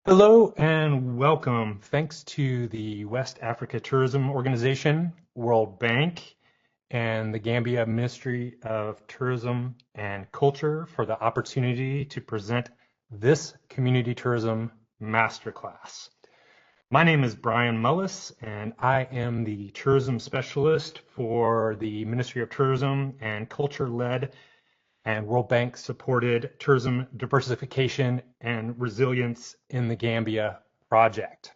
Hello and welcome. Thanks to the West Africa Tourism Organization, World Bank, and the Gambia Ministry of Tourism and Culture for the opportunity to present this Community Tourism Masterclass. My name is Brian Mullis, and I am the Tourism Specialist for the Ministry of Tourism and Culture-led and World Bank supported tourism diversification and resilience in the Gambia project.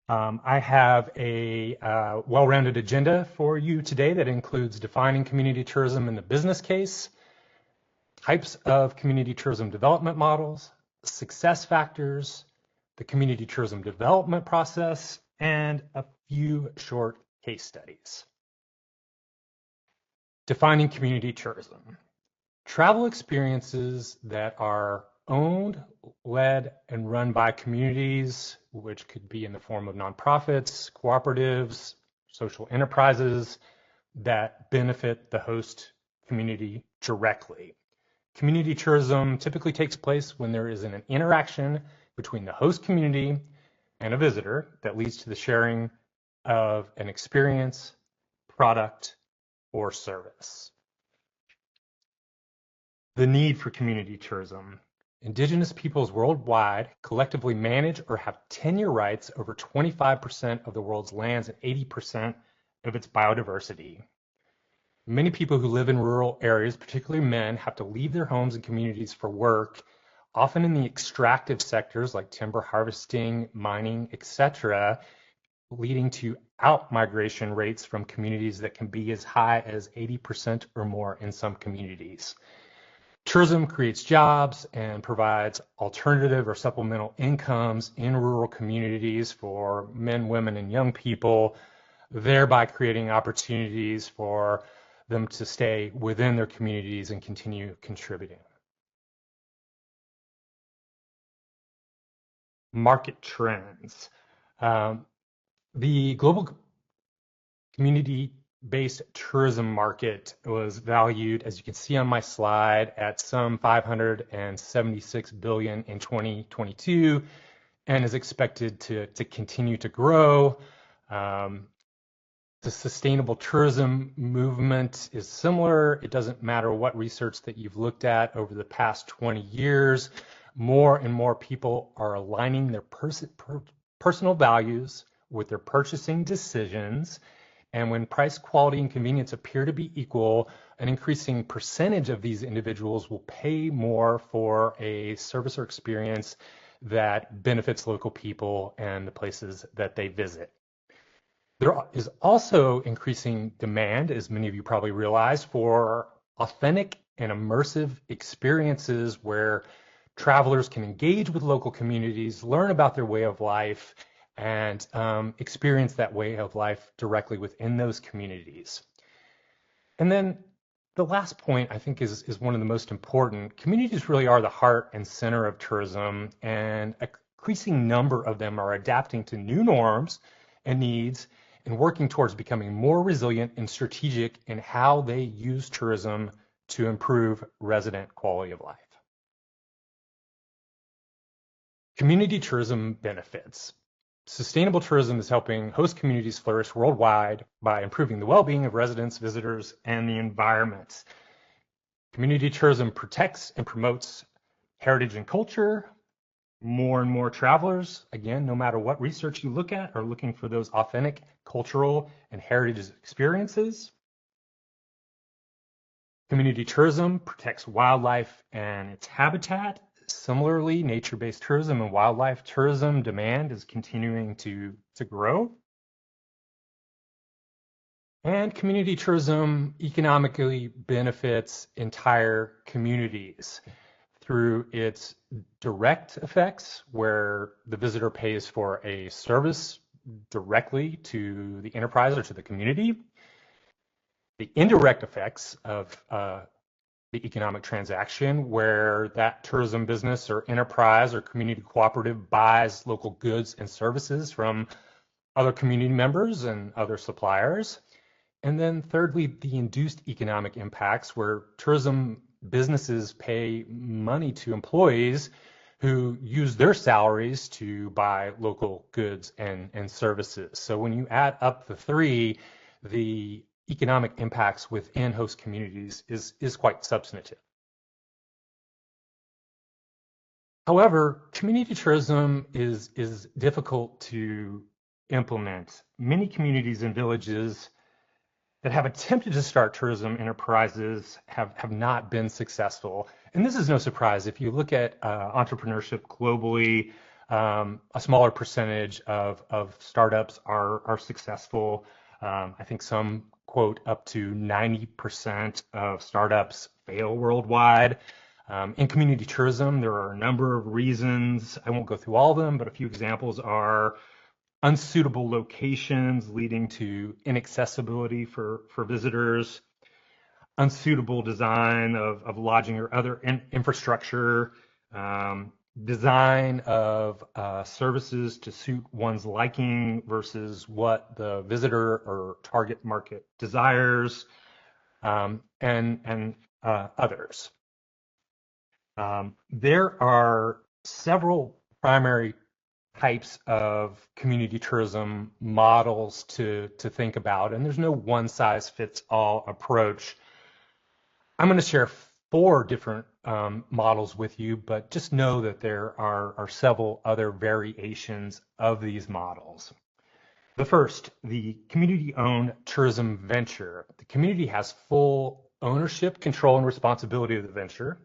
I have a well-rounded agenda for you today that includes defining community tourism in the business case, types of community tourism development models, success factors, the community tourism development process, and a few short case studies. Defining community tourism. Travel experiences that are owned, led, and run by communities, which could be in the form of nonprofits, cooperatives, social enterprises that benefit the host community directly. Community tourism typically takes place when there is an interaction between the host community and a visitor that leads to the sharing of an experience, product, or service. The need for community tourism. Indigenous peoples worldwide collectively manage or have tenure rights over 25% of the world's lands and 80% of its biodiversity. Many people who live in rural areas, particularly men, have to leave their homes and communities for work, often in the extractive sectors like timber harvesting, mining, etc., leading to out-migration rates from communities that can be as high as 80% or more in some communities. Tourism creates jobs and provides alternative or supplemental incomes in rural communities for men, women, and young people, thereby creating opportunities for them to stay within their communities and continue contributing. Market trends. The global community-based tourism market was valued, as you can see on my slide, at some 576 billion in 2022 and is expected to continue to grow. The sustainable tourism movement is similar. It doesn't matter what research that you've looked at over the past 20 years. More and more people are aligning their personal values with their purchasing decisions. And when price, quality, and convenience appear to be equal, an increasing percentage of these individuals will pay more for a service or experience that benefits local people and the places that they visit. There is also increasing demand, as many of you probably realize, for authentic and immersive experiences where travelers can engage with local communities, learn about their way of life, and experience that way of life directly within those communities. And then the last point, I think, is one of the most important. Communities really are the heart and center of tourism, and an increasing number of them are adapting to new norms and needs and working towards becoming more resilient and strategic in how they use tourism to improve resident quality of life. Community tourism benefits. Sustainable tourism is helping host communities flourish worldwide by improving the well-being of residents, visitors, and the environment. Community tourism protects and promotes heritage and culture. More and more travelers, again, no matter what research you look at, are looking for those authentic cultural and heritage experiences. Community tourism protects wildlife and its habitat. Similarly, nature-based tourism and wildlife tourism demand is continuing to grow. And community tourism economically benefits entire communities through its direct effects, where the visitor pays for a service directly to the enterprise or to the community. The indirect effects of the economic transaction, where that tourism business or enterprise or community cooperative buys local goods and services from other community members and other suppliers. And then thirdly, the induced economic impacts, where tourism businesses pay money to employees who use their salaries to buy local goods and services. So when you add up the three, the economic impacts within host communities is quite substantive. However, community tourism is difficult to implement. Many communities and villages that have attempted to start tourism enterprises have not been successful. And this is no surprise. If you look at entrepreneurship globally, a smaller percentage of startups are successful. I think some quote up to 90% of startups fail worldwide. In community tourism, there are a number of reasons. I won't go through all of them, but a few examples are unsuitable locations leading to inaccessibility for visitors, unsuitable design of lodging or other infrastructure, design of services to suit one's liking versus what the visitor or target market desires, and others. There are several primary types of community tourism models to think about, and there's no one size fits all approach. I'm going to share four different models with you, but just know that there are several other variations of these models. The first, the community-owned tourism venture. The community has full ownership, control, and responsibility of the venture,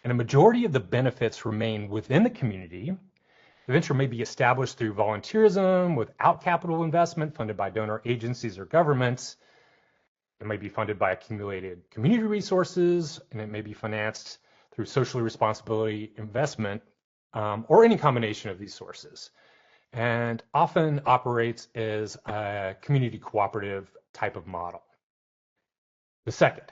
and a majority of the benefits remain within the community. The venture may be established through volunteerism without capital investment funded by donor agencies or governments. It may be funded by accumulated community resources, and it may be financed through socially responsibility investment, or any combination of these sources, and often operates as a community cooperative type of model. The second,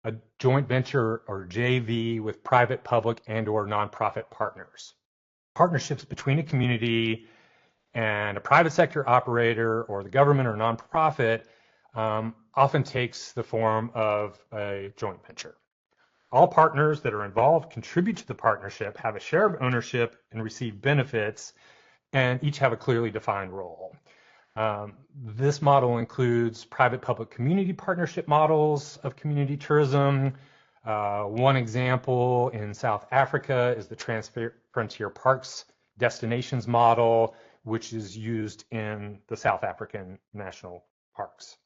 a joint venture or JV with private, public, and or nonprofit partners. Partnerships between a community and a private sector operator or the government or nonprofit often takes the form of a joint venture. All partners that are involved contribute to the partnership, have a share of ownership, and receive benefits, and each have a clearly defined role. This model includes private-public community partnership models of community tourism. One example in South Africa is the Transfrontier Parks Destinations model, which is used in the South African national parks.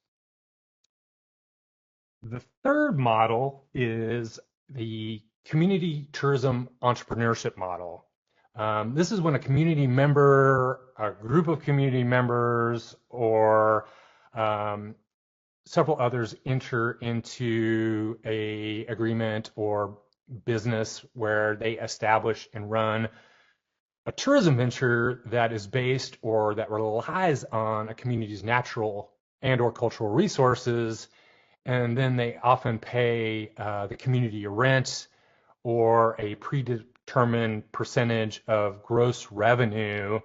The third model is the community tourism entrepreneurship model. This is when a community member, a group of community members, or several others enter into an agreement or business where they establish and run a tourism venture that is based or that relies on a community's natural and or cultural resources, and then they often pay the community a rent or a predetermined percentage of gross revenue.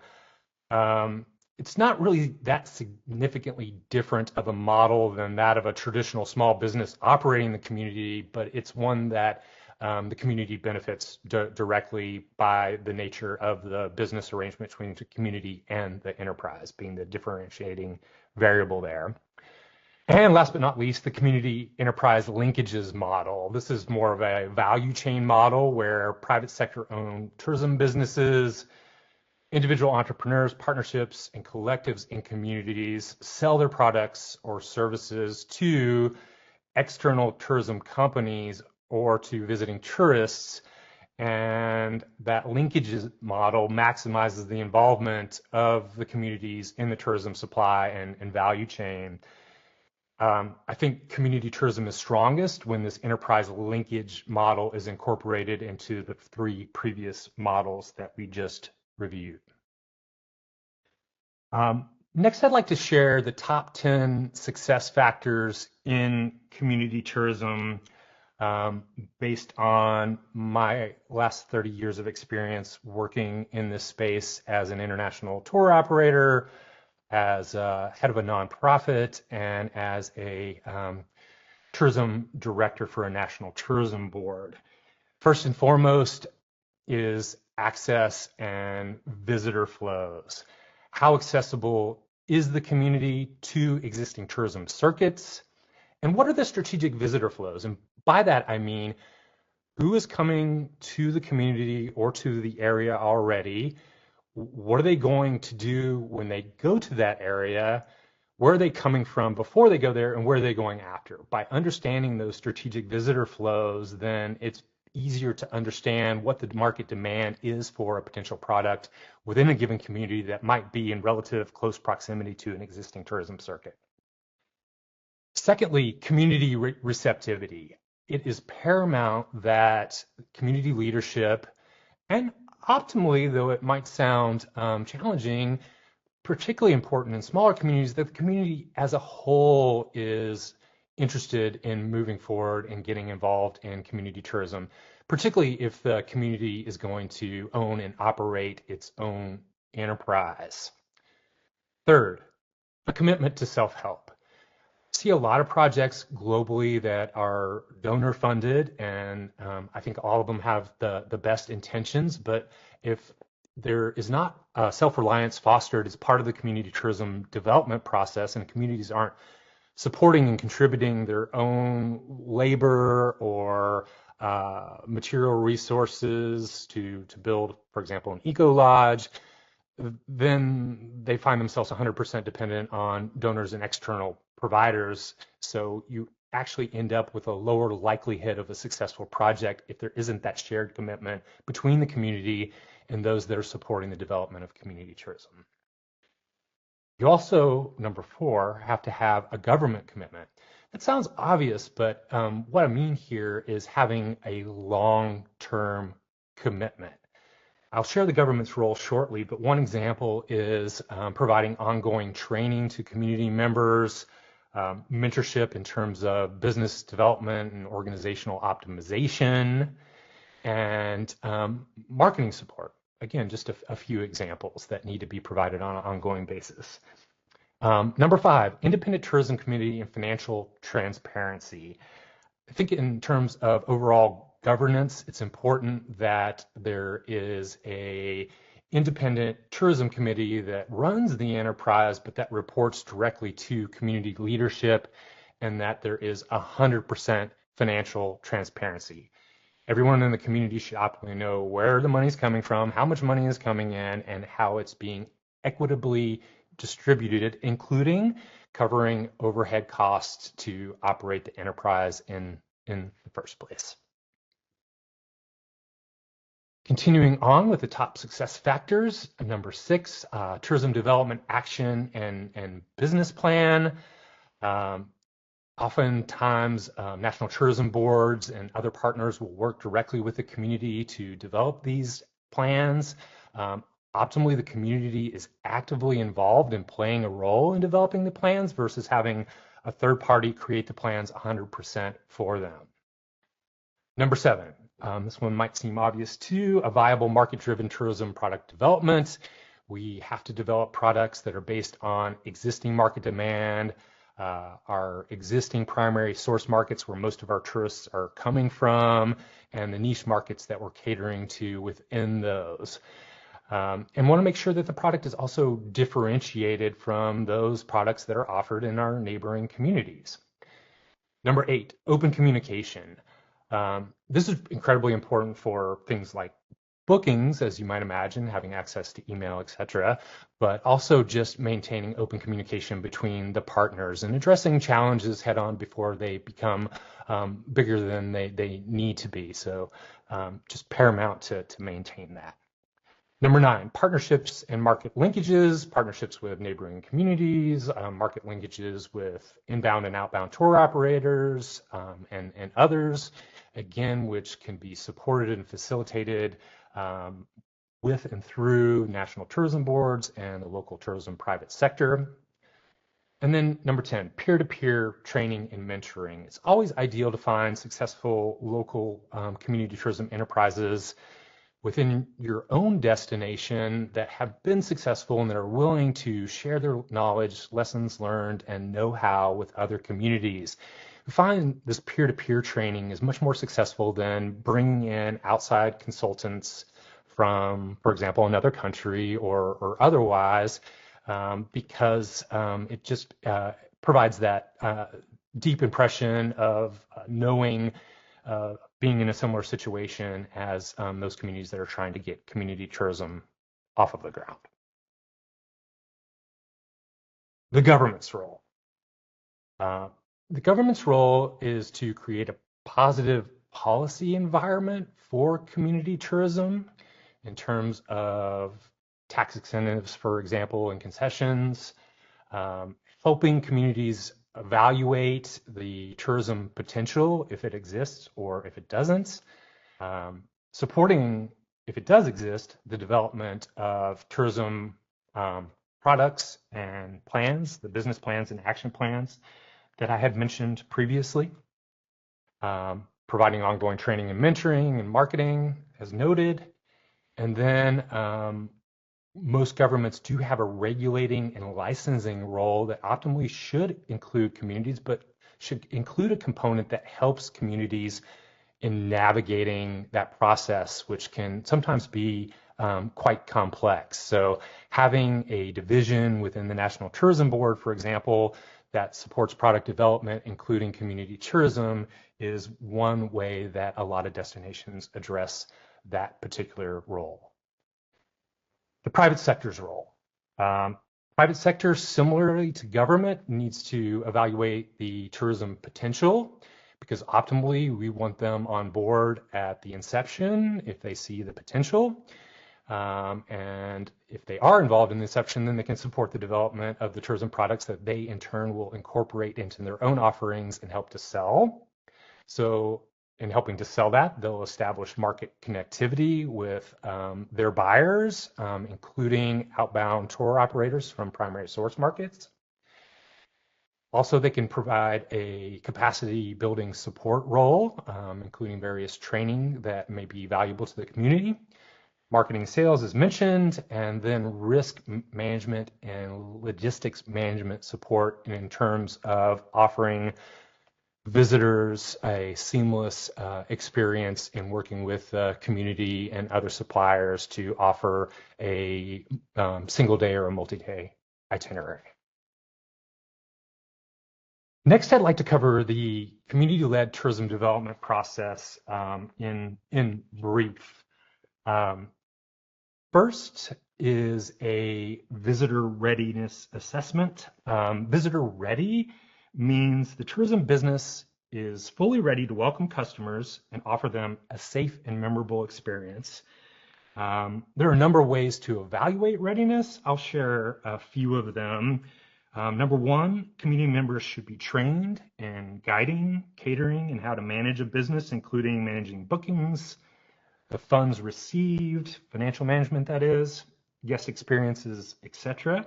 It's not really that significantly different of a model than that of a traditional small business operating in the community, but it's one that the community benefits directly by the nature of the business arrangement between the community and the enterprise being the differentiating variable there. And last but not least, the community enterprise linkages model. This is more of a value chain model where private sector owned tourism businesses, individual entrepreneurs, partnerships, and collectives in communities sell their products or services to external tourism companies or to visiting tourists. And that linkages model maximizes the involvement of the communities in the tourism supply and value chain. I think community tourism is strongest when this enterprise linkage model is incorporated into the three previous models that we just reviewed. Next, I'd like to share the top 10 success factors in community tourism based on my last 30 years of experience working in this space as an international tour operator, as head of a nonprofit, and as a tourism director for a national tourism board. First and foremost is access and visitor flows. How accessible is the community to existing tourism circuits? And what are the strategic visitor flows? And by that, I mean, who is coming to the community or to the area already? What are they going to do when they go to that area? Where are they coming from before they go there, and where are they going after? By understanding those strategic visitor flows, then it's easier to understand what the market demand is for a potential product within a given community that might be in relative close proximity to an existing tourism circuit. Secondly, community receptivity. It is paramount that community leadership, and optimally, though it might sound challenging, particularly important in smaller communities, that the community as a whole is interested in moving forward and getting involved in community tourism, particularly if the community is going to own and operate its own enterprise. Third, a commitment to self-help. See a lot of projects globally that are donor funded, and I think all of them have the best intentions, but if there is not self-reliance fostered as part of the community tourism development process, and communities aren't supporting and contributing their own labor or material resources to build, for example, an eco lodge, then they find themselves 100% dependent on donors and external providers. So you actually end up with a lower likelihood of a successful project if there isn't that shared commitment between the community and those that are supporting the development of community tourism. You also, number 4, have to have a government commitment. That sounds obvious, but what I mean here is having a long-term commitment. I'll share the government's role shortly, but one example is providing ongoing training to community members, mentorship in terms of business development and organizational optimization, and marketing support. Again, just a few examples that need to be provided on an ongoing basis. Number 5, independent tourism community and financial transparency. I think in terms of overall governance, it's important that there is a independent tourism committee that runs the enterprise, but that reports directly to community leadership, and that there is 100% financial transparency. Everyone in the community should optimally know where the money is coming from, how much money is coming in, and how it's being equitably distributed, including covering overhead costs to operate the enterprise in the first place. Continuing on with the top success factors, number 6, tourism development action and business plan. Oftentimes, national tourism boards and other partners will work directly with the community to develop these plans. Optimally, the community is actively involved in playing a role in developing the plans versus having a third party create the plans 100% for them. Number 7, this one might seem obvious too, a viable market-driven tourism product development. We have to develop products that are based on existing market demand, our existing primary source markets where most of our tourists are coming from, and the niche markets that we're catering to within those. And want to make sure that the product is also differentiated from those products that are offered in our neighboring communities. Number 8, open communication. This is incredibly important for things like bookings, as you might imagine, having access to email, etc., but also just maintaining open communication between the partners and addressing challenges head on before they become bigger than they need to be. So just paramount to maintain that. Number 9, partnerships and market linkages, partnerships with neighboring communities, market linkages with inbound and outbound tour operators and others, again, which can be supported and facilitated with and through national tourism boards and the local tourism private sector. And then number 10, peer-to-peer training and mentoring. It's always ideal to find successful local community tourism enterprises within your own destination that have been successful and that are willing to share their knowledge, lessons learned, and know-how with other communities We find this peer-to-peer training is much more successful than bringing in outside consultants from, for example, another country or otherwise, because it just provides that deep impression of knowing, being in a similar situation as those communities that are trying to get community tourism off of the ground. The government's role. The government's role is to create a positive policy environment for community tourism in terms of tax incentives, for example, and concessions, helping communities evaluate the tourism potential if it exists or if it doesn't, supporting, if it does exist, the development of tourism products and plans, the business plans and action plans that I had mentioned previously, providing ongoing training and mentoring and marketing as noted. And then most governments do have a regulating and licensing role that optimally should include communities, but should include a component that helps communities in navigating that process, which can sometimes be quite complex. So having a division within the National Tourism Board, for example, that supports product development, including community tourism, is one way that a lot of destinations address that particular role. The private sector's role. Private sector, similarly to government, needs to evaluate the tourism potential, because optimally we want them on board at the inception if they see the potential. And if they are involved in the inception, then they can support the development of the tourism products that they in turn will incorporate into their own offerings and help to sell. So in helping to sell that, they'll establish market connectivity with their buyers, including outbound tour operators from primary source markets. Also, they can provide a capacity building support role, including various training that may be valuable to the community. Marketing and sales is mentioned, and then risk management and logistics management support in terms of offering visitors a seamless experience in working with the community and other suppliers to offer a single day or a multi-day itinerary. Next, I'd like to cover the community-led tourism development process in brief. First is a visitor readiness assessment. Visitor ready means the tourism business is fully ready to welcome customers and offer them a safe and memorable experience. There are a number of ways to evaluate readiness. I'll share a few of them. Number one, community members should be trained in guiding, catering, and how to manage a business, including managing bookings, the funds received, financial management that is, guest experiences, etc.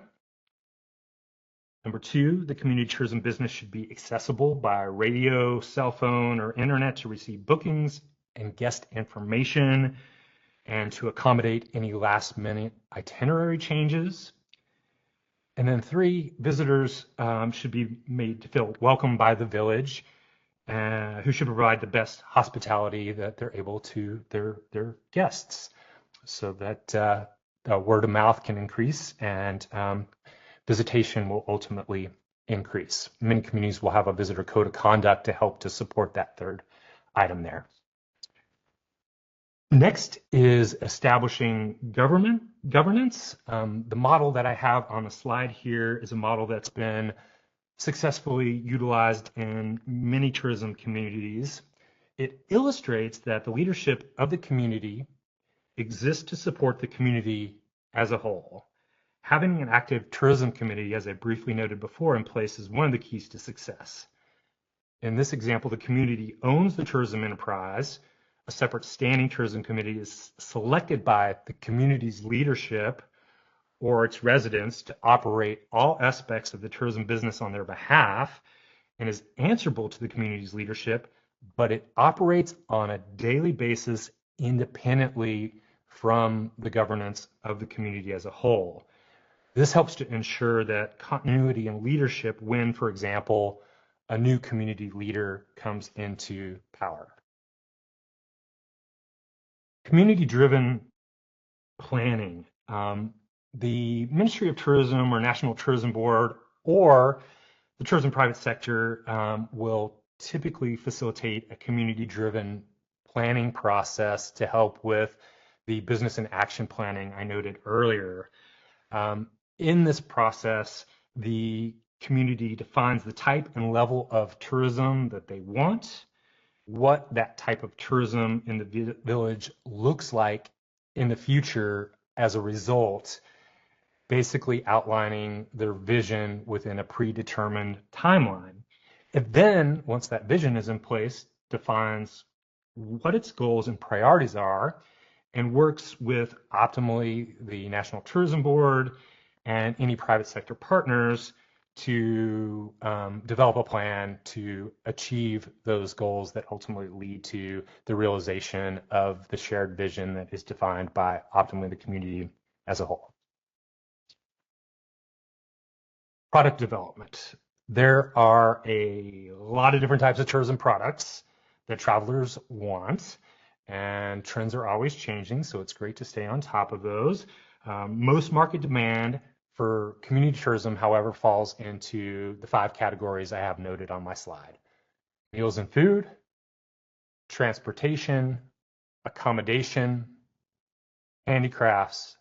Number two, the community tourism business should be accessible by radio, cell phone, or internet to receive bookings and guest information and to accommodate any last-minute itinerary changes. And then three, visitors should be made to feel welcome by the village, who should provide the best hospitality that they're able to their guests, so that word of mouth can increase and visitation will ultimately increase. Many communities will have a visitor code of conduct to help to support that third item there. Next is establishing governance. The model that I have on the slide here is a model that's been successfully utilized in many tourism communities. It illustrates that the leadership of the community exists to support the community as a whole. Having an active tourism committee, as I briefly noted before, in place is one of the keys to success. In this example, the community owns the tourism enterprise. A separate standing tourism committee is selected by the community's leadership or its residents to operate all aspects of the tourism business on their behalf and is answerable to the community's leadership, but it operates on a daily basis independently from the governance of the community as a whole. This helps to ensure that continuity in leadership when, for example, a new community leader comes into power. Community-driven planning. The Ministry of Tourism or National Tourism Board or the tourism private sector will typically facilitate a community-driven planning process to help with the business and action planning I noted earlier. In this process, the community defines the type and level of tourism that they want, what that type of tourism in the village looks like in the future as a result, basically outlining their vision within a predetermined timeline. It then, once that vision is in place, defines what its goals and priorities are and works with optimally the National Tourism Board and any private sector partners to develop a plan to achieve those goals that ultimately lead to the realization of the shared vision that is defined by optimally the community as a whole. Product development. There are a lot of different types of tourism products that travelers want, and trends are always changing, so it's great to stay on top of those. Most market demand for community tourism, however, falls into the 5 categories I have noted on my slide. Meals and food, transportation, accommodation, handicrafts,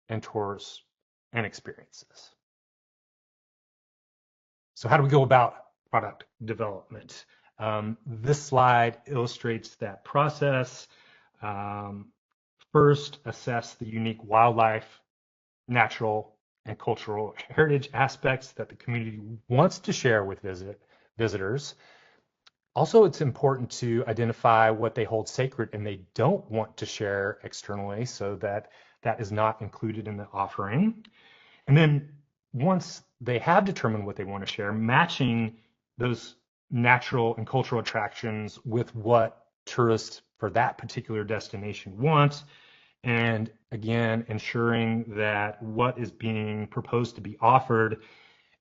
and tours and experiences. So how do we go about product development? This slide illustrates that process. First, assess the unique wildlife, natural, and cultural heritage aspects that the community wants to share with visitors. Also, it's important to identify what they hold sacred and they don't want to share externally so that that is not included in the offering. And then once they have determined what they want to share, matching those natural and cultural attractions with what tourists for that particular destination want. And again, ensuring that what is being proposed to be offered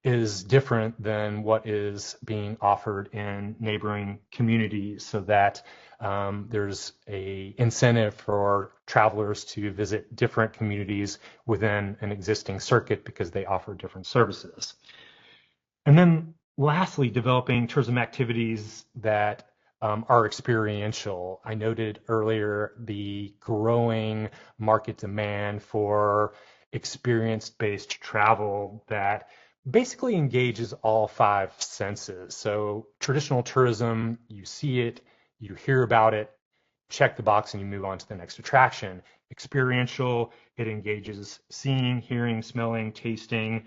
is different than what is being offered in neighboring communities so that there's a incentive for travelers to visit different communities within an existing circuit because they offer different services. And then lastly, developing tourism activities that are experiential. I noted earlier the growing market demand for experience-based travel that basically engages all 5 senses. So traditional tourism, you see it, you hear about it, check the box, and you move on to the next attraction. Experiential, it engages seeing, hearing, smelling, tasting,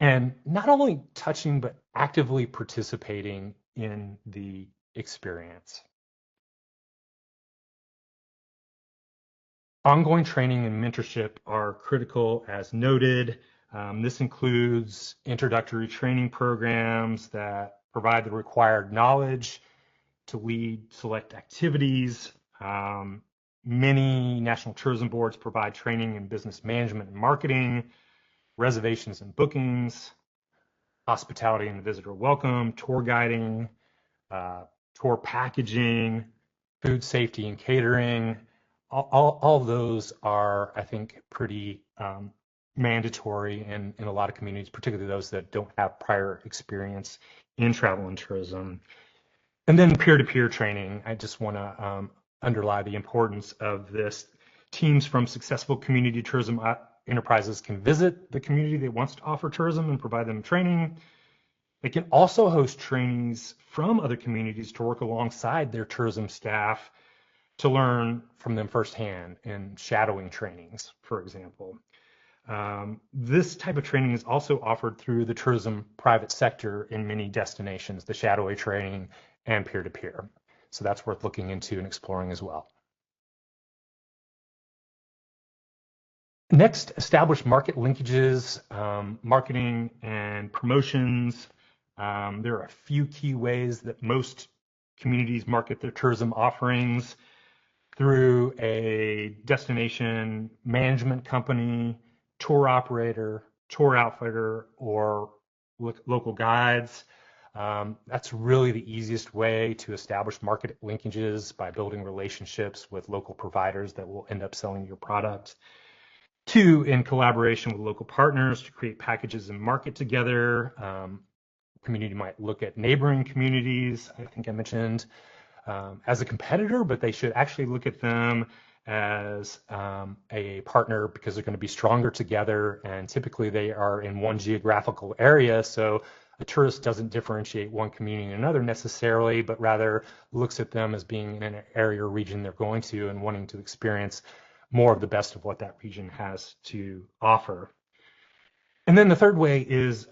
and not only touching, but actively participating in the experience. Ongoing training and mentorship are critical as noted. This includes introductory training programs that provide the required knowledge to lead select activities. Many national tourism boards provide training in business management and marketing, reservations and bookings, hospitality and visitor welcome, tour guiding, tour packaging, food safety and catering. All of those are, I think, pretty mandatory in a lot of communities, particularly those that don't have prior experience in travel and tourism. And then peer-to-peer training. I just want to underline the importance of this. Teams from successful community tourism enterprises can visit the community that wants to offer tourism and provide them training. They can also host trainings from other communities to work alongside their tourism staff to learn from them firsthand in shadowing trainings, for example. This type of training is also offered through the tourism private sector in many destinations, the shadowing training and peer-to-peer. So that's worth looking into and exploring as well. Next, establish market linkages, marketing and promotions. There are a few key ways that most communities market their tourism offerings: through a destination management company, tour operator, tour outfitter, or local guides. That's really the easiest way to establish market linkages by building relationships with local providers that will end up selling your product. Two, in collaboration with local partners to create packages and market together. Community might look at neighboring communities, I think I mentioned, as a competitor, but they should actually look at them as a partner because they're going to be stronger together, and typically they are in one geographical area, so a tourist doesn't differentiate one community and another necessarily, but rather looks at them as being in an area or region they're going to and wanting to experience more of the best of what that region has to offer. And then the third way is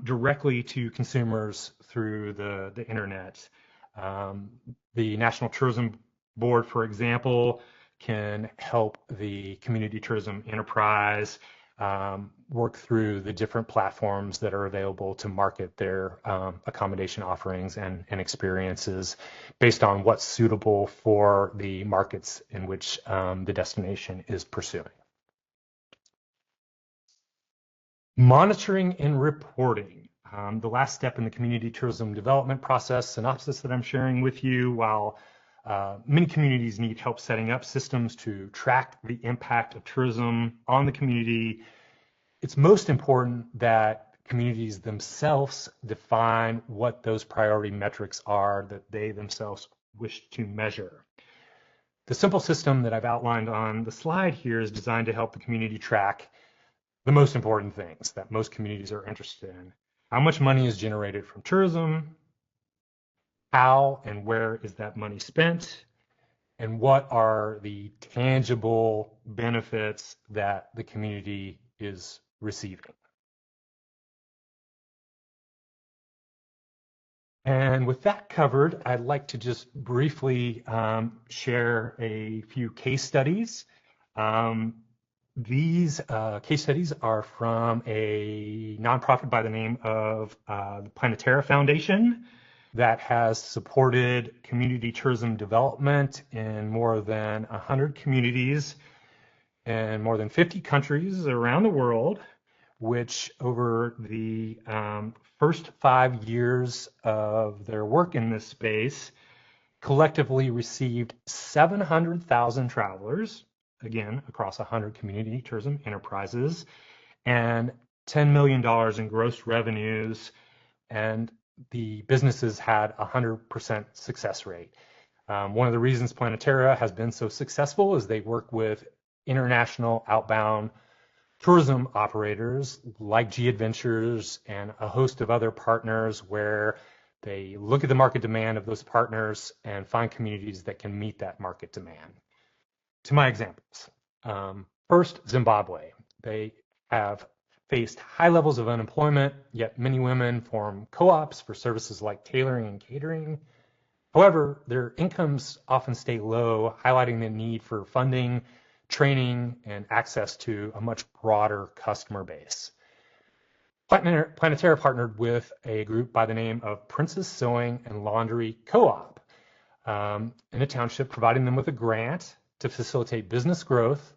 directly to consumers through the internet. The National Tourism Board, for example, can help the community tourism enterprise work through the different platforms that are available to market their accommodation offerings and experiences based on what's suitable for the markets in which the destination is pursuing. Monitoring and reporting. The last step in the community tourism development process synopsis that I'm sharing with you. While many communities need help setting up systems to track the impact of tourism on the community, it's most important that communities themselves define what those priority metrics are that they themselves wish to measure. The simple system that I've outlined on the slide here is designed to help the community track the most important things that most communities are interested in. How much money is generated from tourism? How and where is that money spent? And what are the tangible benefits that the community is receiving? And with that covered, I'd like to just briefly share a few case studies. These case studies are from a nonprofit by the name of the Planetara Foundation that has supported community tourism development in more than 100 communities in more than 50 countries around the world, which over the first 5 years of their work in this space collectively received 700,000 travelers, again, across 100 community tourism enterprises, and $10 million in gross revenues, and the businesses had a 100% success rate. One of the reasons Planetara has been so successful is they work with international outbound tourism operators like G Adventures and a host of other partners where they look at the market demand of those partners and find communities that can meet that market demand. To my examples, first, Zimbabwe. They have faced high levels of unemployment, yet many women form co-ops for services like tailoring and catering. However, their incomes often stay low, highlighting the need for funding, training, and access to a much broader customer base. Planetara partnered with a group by the name of Princess Sewing and Laundry Co-op in a township, providing them with a grant to facilitate business growth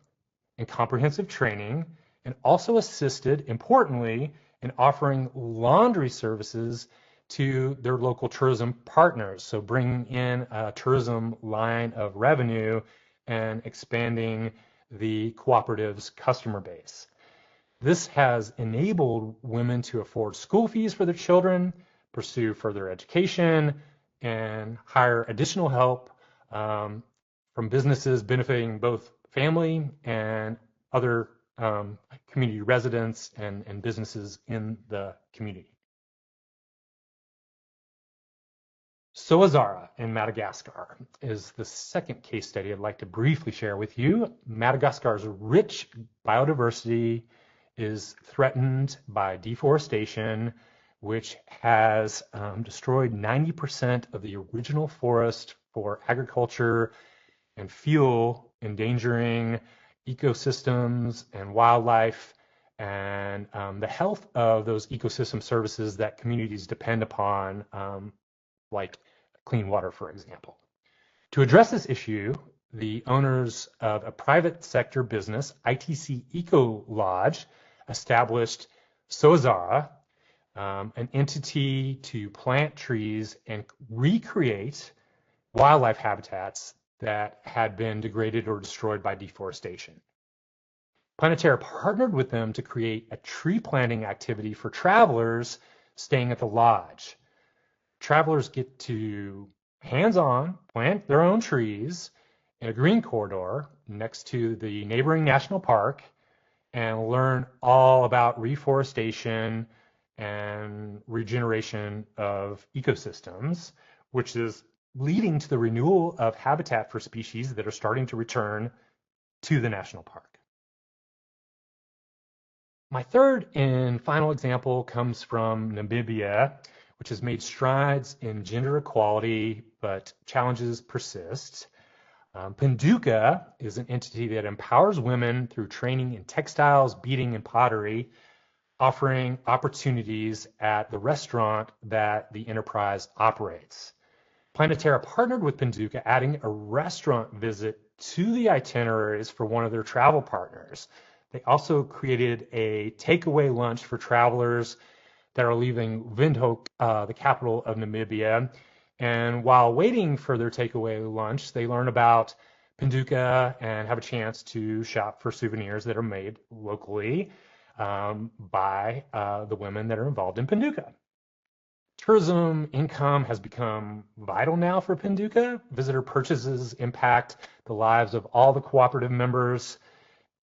and comprehensive training, and also assisted, importantly, in offering laundry services to their local tourism partners. So bringing in a tourism line of revenue and expanding the cooperative's customer base. This has enabled women to afford school fees for their children, pursue further education, and hire additional help from businesses benefiting both family and other community residents and businesses in the community. Soazara in Madagascar is the second case study I'd like to briefly share with you. Madagascar's rich biodiversity is threatened by deforestation, which has destroyed 90% of the original forest for agriculture and fuel, endangering ecosystems and wildlife and the health of those ecosystem services that communities depend upon, like clean water, for example. To address this issue, the owners of a private sector business, ITC Eco Lodge, established Soazara an entity to plant trees and recreate wildlife habitats that had been degraded or destroyed by deforestation. Planetara partnered with them to create a tree planting activity for travelers staying at the lodge. Travelers get to hands-on plant their own trees in a green corridor next to the neighboring national park and learn all about reforestation and regeneration of ecosystems, which is leading to the renewal of habitat for species that are starting to return to the national park. My third and final example comes from Namibia, which has made strides in gender equality, but challenges persist. Pinduka is an entity that empowers women through training in textiles, beading, and pottery, offering opportunities at the restaurant that the enterprise operates. Planetara partnered with Pinduka, adding a restaurant visit to the itineraries for one of their travel partners. They also created a takeaway lunch for travelers that are leaving Windhoek, the capital of Namibia. And while waiting for their takeaway lunch, they learn about Pinduka and have a chance to shop for souvenirs that are made locally by the women that are involved in Pinduka. Tourism income has become vital now for Pinduka. Visitor purchases impact the lives of all the cooperative members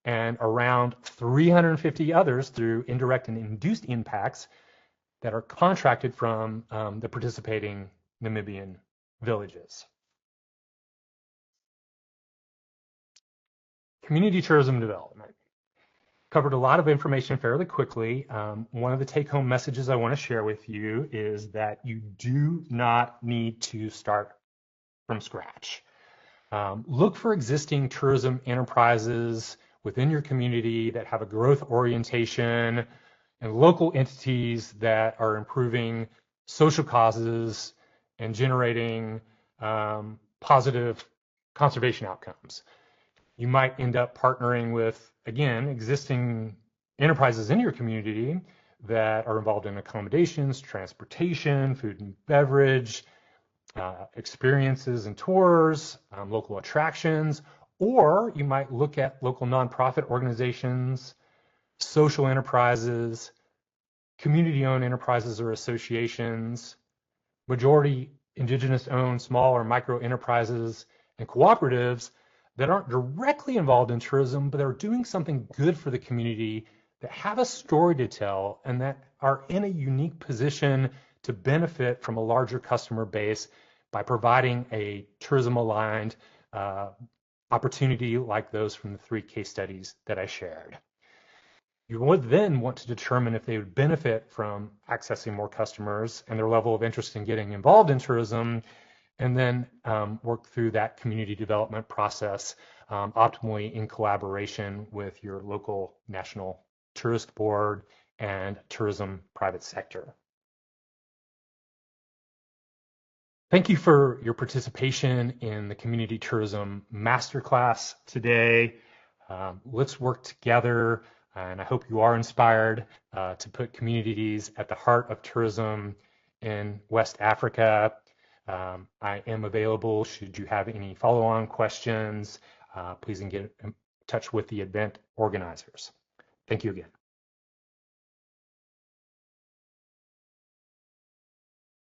and around 350 others through indirect and induced impacts that are contracted from the participating Namibian villages. Community tourism development. Covered a lot of information fairly quickly. One of the take-home messages I want to share with you is that you do not need to start from scratch. Look for existing tourism enterprises within your community that have a growth orientation and local entities that are improving social causes and generating positive conservation outcomes. You might end up partnering with, again, existing enterprises in your community that are involved in accommodations, transportation, food and beverage, experiences and tours, local attractions, or you might look at local nonprofit organizations, social enterprises, community-owned enterprises or associations, majority indigenous-owned small or micro enterprises and cooperatives that aren't directly involved in tourism, but are doing something good for the community, that have a story to tell, and that are in a unique position to benefit from a larger customer base by providing a tourism-aligned opportunity like those from the 3 case studies that I shared. You would then want to determine if they would benefit from accessing more customers and their level of interest in getting involved in tourism, and then work through that community development process optimally in collaboration with your local national tourist board and tourism private sector. Thank you for your participation in the Community Tourism Masterclass today. Let's work together, and I hope you are inspired to put communities at the heart of tourism in West Africa. I am available should you have any follow-on questions. Please get in touch with the event organizers. Thank you again.